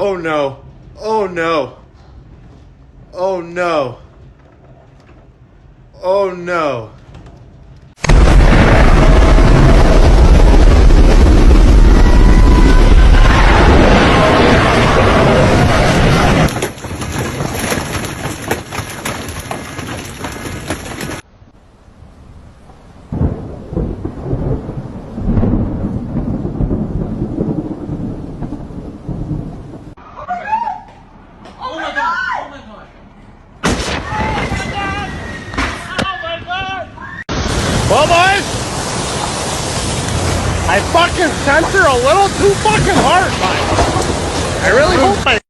Oh no. Oh no. Oh no. Oh no. Well, boys, I fucking sent her a little too fucking hard, man.